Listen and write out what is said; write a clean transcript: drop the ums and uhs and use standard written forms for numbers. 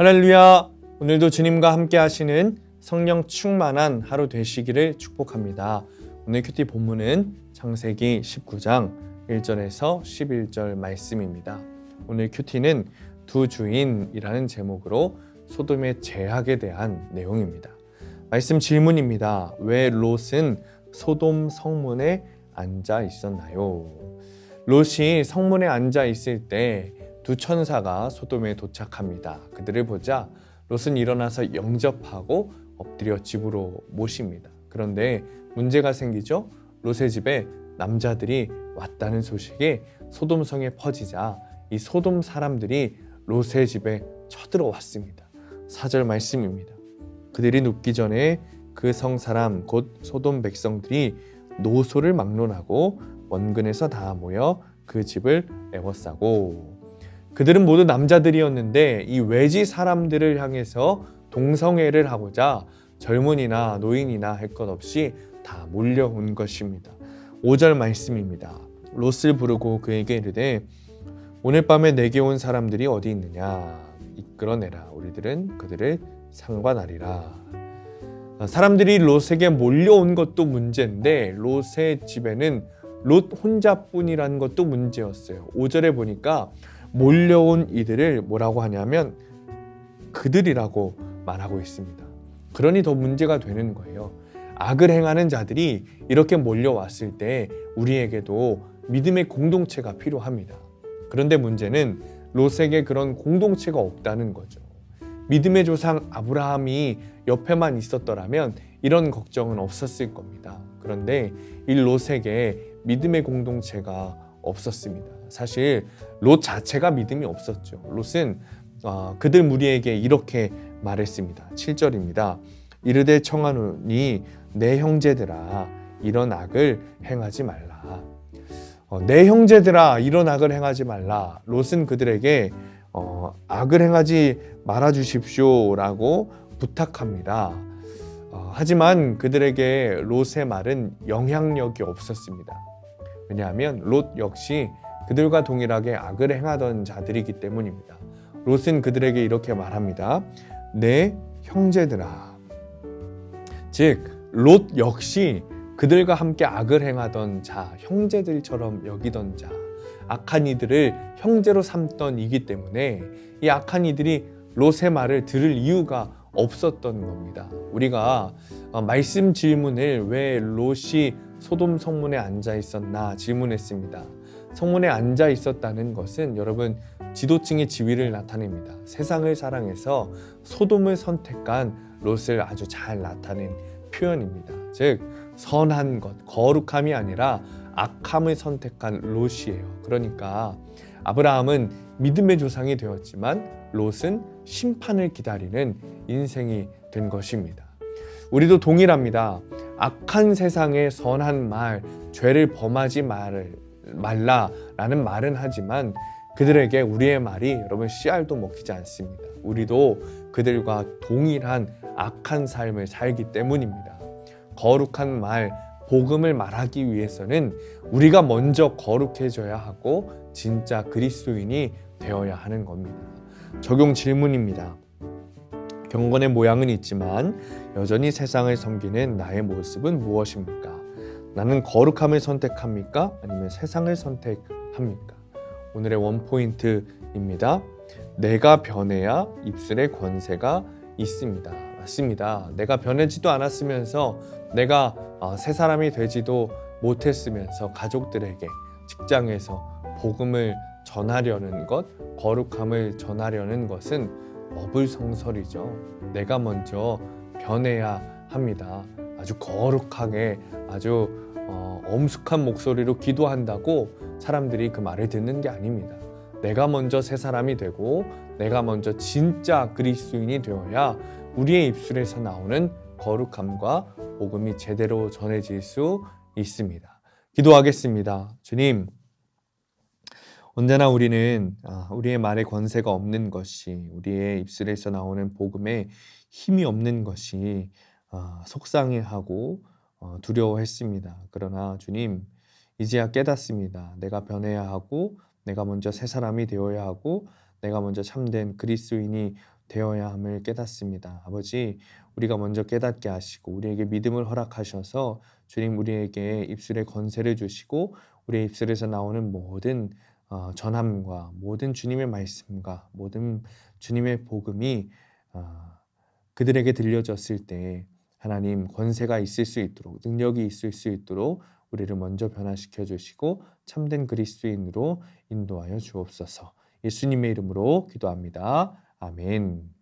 할렐루야! 오늘도 주님과 함께 하시는 성령 충만한 하루 되시기를 축복합니다. 오늘 큐티 본문은 창세기 19장 1절에서 11절 말씀입니다. 오늘 큐티는 두 주인이라는 제목으로 소돔의 죄악에 대한 내용입니다. 말씀 질문입니다. 왜 롯은 소돔 성문에 앉아 있었나요? 롯이 성문에 앉아 있을 때 두 천사가 소돔에 도착합니다. 그들을 보자 롯은 일어나서 영접하고 엎드려 집으로 모십니다. 그런데 문제가 생기죠. 롯의 집에 남자들이 왔다는 소식이 소돔성에 퍼지자 이 소돔 사람들이 롯의 집에 쳐들어왔습니다. 4절 말씀입니다. 그들이 눕기 전에 그 성 사람 곧 소돔 백성들이 노소를 막론하고 원근에서 다 모여 그 집을 에워싸고, 그들은 모두 남자들이었는데 이 외지 사람들을 향해서 동성애를 하고자 젊은이나 노인이나 할 것 없이 다 몰려온 것입니다. 5절 말씀입니다. 롯을 부르고 그에게 이르되 오늘 밤에 내게 온 사람들이 어디 있느냐 이끌어내라. 우리들은 그들을 상관하리라. 사람들이 롯에게 몰려온 것도 문제인데 롯의 집에는 롯 혼자뿐이라는 것도 문제였어요. 5절에 보니까 몰려온 이들을 뭐라고 하냐면 그들이라고 말하고 있습니다. 그러니 더 문제가 되는 거예요. 악을 행하는 자들이 이렇게 몰려왔을 때 우리에게도 믿음의 공동체가 필요합니다. 그런데 문제는 롯에게 그런 공동체가 없다는 거죠. 믿음의 조상 아브라함이 옆에만 있었더라면 이런 걱정은 없었을 겁니다. 그런데 이 롯에게 믿음의 공동체가 없었습니다. 사실 롯 자체가 믿음이 없었죠. 롯은 그들 무리에게 이렇게 말했습니다. 7절입니다. 이르되 청하노니 내 형제들아 이런 악을 행하지 말라. 내 형제들아 이런 악을 행하지 말라. 롯은 그들에게 악을 행하지 말아 주십시오 라고 부탁합니다. 하지만 그들에게 롯의 말은 영향력이 없었습니다. 왜냐하면 롯 역시 그들과 동일하게 악을 행하던 자들이기 때문입니다. 롯은 그들에게 이렇게 말합니다. 내 형제들아. 즉 롯 역시 그들과 함께 악을 행하던 자, 형제들처럼 여기던 자, 악한 이들을 형제로 삼던 이기 때문에 이 악한 이들이 롯의 말을 들을 이유가 없었던 겁니다. 우리가 말씀 질문을 왜 롯이 소돔 성문에 앉아 있었나 질문했습니다. 성문에 앉아 있었다는 것은 여러분 지도층의 지위를 나타냅니다. 세상을 사랑해서 소돔을 선택한 롯을 아주 잘 나타낸 표현입니다. 즉 선한 것, 거룩함이 아니라 악함을 선택한 롯이에요. 그러니까 아브라함은 믿음의 조상이 되었지만 롯은 심판을 기다리는 인생이 된 것입니다. 우리도 동일합니다. 악한 세상에 선한 말, 죄를 범하지 말라라는 말은 하지만 그들에게 우리의 말이 여러분 씨알도 먹히지 않습니다. 우리도 그들과 동일한 악한 삶을 살기 때문입니다. 거룩한 말, 복음을 말하기 위해서는 우리가 먼저 거룩해져야 하고 진짜 그리스도인이 되어야 하는 겁니다. 적용 질문입니다. 경건의 모양은 있지만 여전히 세상을 섬기는 나의 모습은 무엇입니까? 나는 거룩함을 선택합니까? 아니면 세상을 선택합니까? 오늘의 원포인트입니다. 내가 변해야 입술에 권세가 있습니다. 맞습니다. 내가 변하지도 않았으면서 내가 새 사람이 되지도 못했으면서 가족들에게, 직장에서 복음을 전하려는 것, 거룩함을 전하려는 것은 어불성설이죠. 내가 먼저 변해야 합니다. 아주 거룩하게, 아주 엄숙한 목소리로 기도한다고 사람들이 그 말을 듣는 게 아닙니다. 내가 먼저 새 사람이 되고 내가 먼저 진짜 그리스도인이 되어야 우리의 입술에서 나오는 거룩함과 복음이 제대로 전해질 수 있습니다. 기도하겠습니다. 주님, 언제나 우리는 우리의 말에 권세가 없는 것이, 우리의 입술에서 나오는 복음에 힘이 없는 것이 속상해하고 두려워했습니다. 그러나 주님, 이제야 깨닫습니다. 내가 변해야 하고 내가 먼저 새 사람이 되어야 하고 내가 먼저 참된 그리스도인이 되어야 함을 깨닫습니다. 아버지, 우리가 먼저 깨닫게 하시고 우리에게 믿음을 허락하셔서 주님 우리에게 입술에 건세를 주시고 우리의 입술에서 나오는 모든 전함과 모든 주님의 말씀과 모든 주님의 복음이 그들에게 들려졌을 때 하나님 권세가 있을 수 있도록 능력이 있을 수 있도록 우리를 먼저 변화시켜 주시고 참된 그리스도인으로 인도하여 주옵소서. 예수님의 이름으로 기도합니다. 아멘.